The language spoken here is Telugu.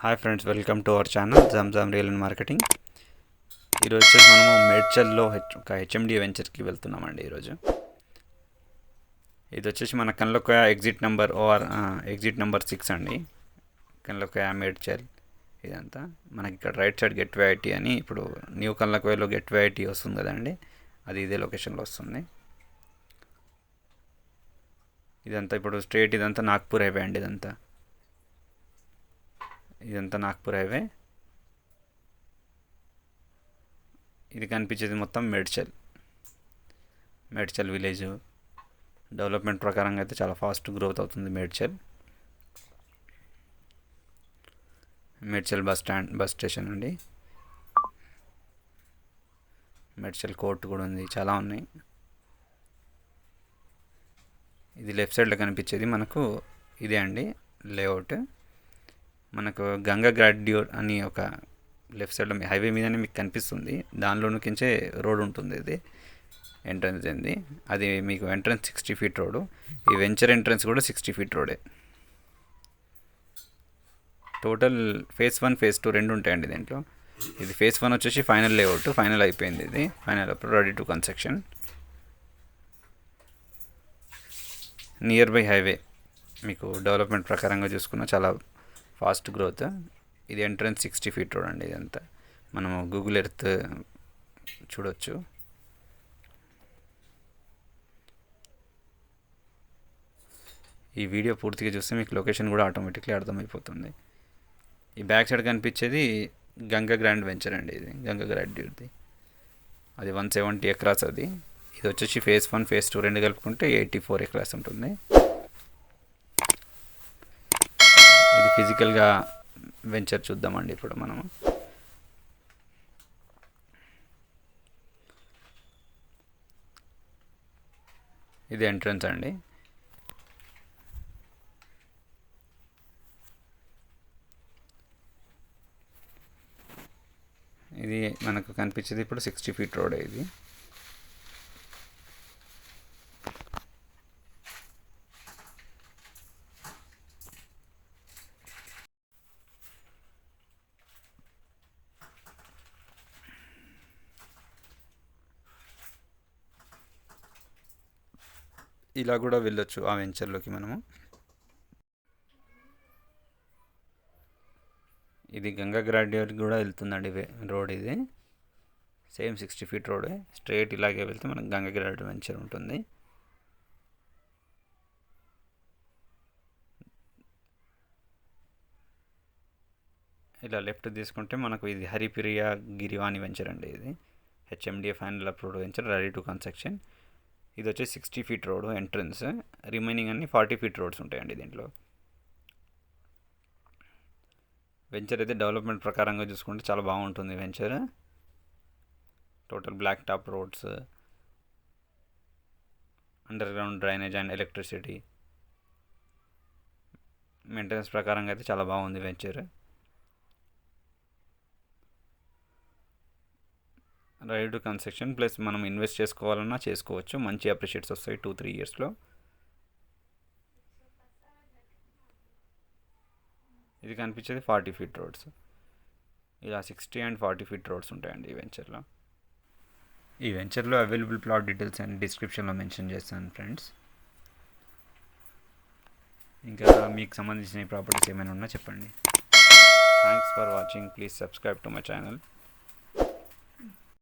Hi friends, welcome to our channel Jammu real and marketing. ఈరోజు వచ్చేసి మనము మేడ్చల్లో ఒక హెచ్ఎండి వెంచర్కి వెళ్తున్నామండి. ఈరోజు ఇది వచ్చేసి మన కన్లకోయ ఎగ్జిట్ నెంబర్ 6 అండి. కన్లకోయ మేడ్చల్ ఇదంతా మనకి ఇక్కడ రైట్ సైడ్ గెట్ ఐటీ అని ఇప్పుడు న్యూ కన్లకోయలో గెట్ ఐటీ వస్తుంది కదండి, అది ఇదే లొకేషన్లో వస్తుంది. ఇదంతా ఇప్పుడు స్ట్రేట్ ఇదంతా నాగ్పూర్ హైవే అండి. ఇదంతా నాగ్పూర్ హైవే. ఇది కనిపించేది మొత్తం మేడ్చల్ విలేజ్. డెవలప్మెంట్ ప్రకారంగా అయితే చాలా ఫాస్ట్ గ్రోత్ అవుతుంది మేడ్చల్ బస్ స్టేషన్ అండి. మేడ్చల్ కోర్ట్ కూడా ఉంది, చాలా ఉన్నాయి. ఇది లెఫ్ట్ సైడ్లో కనిపించేది మనకు ఇదే అండి లేఅవుట్. మనకు గంగా గ్రాడ్యూర్ అని ఒక లెఫ్ట్ సైడ్లో హైవే మీదనే మీకు కనిపిస్తుంది. దానిలోనికించే రోడ్ ఉంటుంది. ఇది ఎంట్రన్స్ అయింది. అది మీకు ఎంట్రన్స్ 60 ఫీట్ రోడ్. ఈ వెంచర్ ఎంట్రన్స్ కూడా 60 ఫీట్ రోడే. టోటల్ ఫేజ్ 1 ఫేజ్ 2 రెండు ఉంటాయండి దీంట్లో. ఇది ఫేజ్ 1 వచ్చేసి ఫైనల్ లేఅవుట్, ఫైనల్ అయిపోయింది. ఇది ఫైనల్ అప్పుడు ready to construction. Near by highway మీకు డెవలప్మెంట్ ప్రకారంగా చూసుకున్న చాలా ఫాస్ట్ గ్రోత్. ఇది ఎంట్రన్స్ 60 ఫీట్ రోడ్ అండి. ఇదంతా మనము గూగుల్ ఎర్త్ చూడొచ్చు. ఈ వీడియో పూర్తిగా చూస్తే మీకు లొకేషన్ కూడా ఆటోమేటిక్లీ అర్థమైపోతుంది. ఈ బ్యాక్ సైడ్ కనిపించేది గంగా గ్రాండ్ వెంచర్ అండి. ఇది గంగా గ్రాడ్యూర్ది. అది 170 ఎకరాస్. ఇది వచ్చేసి ఫేజ్ 1 ఫేజ్ 2 రెండు కలుపుకుంటే 84 ఎకరాస్ ఉంటుంది. ఇది ఫిజికల్గా వెంచర్ చూద్దామండి ఇప్పుడు మనము. ఇది ఎంట్రన్స్ అండి. ఇది మనకు కనిపించేది ఇప్పుడు 60 ఫీట్ రోడ్. ఇది ఇలా కూడా వెళ్ళొచ్చు ఆ వెంచర్లోకి మనము. ఇది గంగా గ్రాడ్యూర్ కూడా వెళ్తుందండి రోడ్. ఇది సేమ్ 60 ఫీట్ రోడ్. స్ట్రైట్ ఇలాగే వెళ్తే మనకు గంగా గ్రాడ్యూర్ వెంచర్ ఉంటుంది. ఇలా లెఫ్ట్ తీసుకుంటే మనకు ఇది హరిప్రియ గిరివాణి వెంచర్ అండి. ఇది HMDA final approved venture, ready to construction. ఇది వచ్చి 60 ఫీట్ రోడ్ ఎంట్రన్స్. రిమైనింగ్ అన్ని 40 ఫీట్ రోడ్స్ ఉంటాయండి దీంట్లో. వెంచర్ అయితే డెవలప్మెంట్ ప్రకారంగా చూసుకుంటే చాలా బాగుంటుంది venture. Total black top roads, underground drainage and electricity. Maintenance ప్రకారంగా అయితే చాలా బాగుంది venture. Ready to construction. Plus మనం ఇన్వెస్ట్ చేసుకోవాలన్నా చేసుకోవచ్చు. మంచి అప్రిషియేట్స్ వస్తాయి 2-3 ఇయర్స్లో. ఇది కనిపించేది 40 ఫీట్ రోడ్స్. ఇలా 60 అండ్ 40 ఫీట్ రోడ్స్ ఉంటాయండి ఈ వెంచర్లో అవైలబుల్ ప్లాట్ డీటెయిల్స్ అండ్ డిస్క్రిప్షన్లో మెన్షన్ చేస్తాను ఫ్రెండ్స్. ఇంకా మీకు సంబంధించిన ప్రాపర్టీస్ ఏమైనా ఉన్నా చెప్పండి. Thanks for watching. Please subscribe to my channel.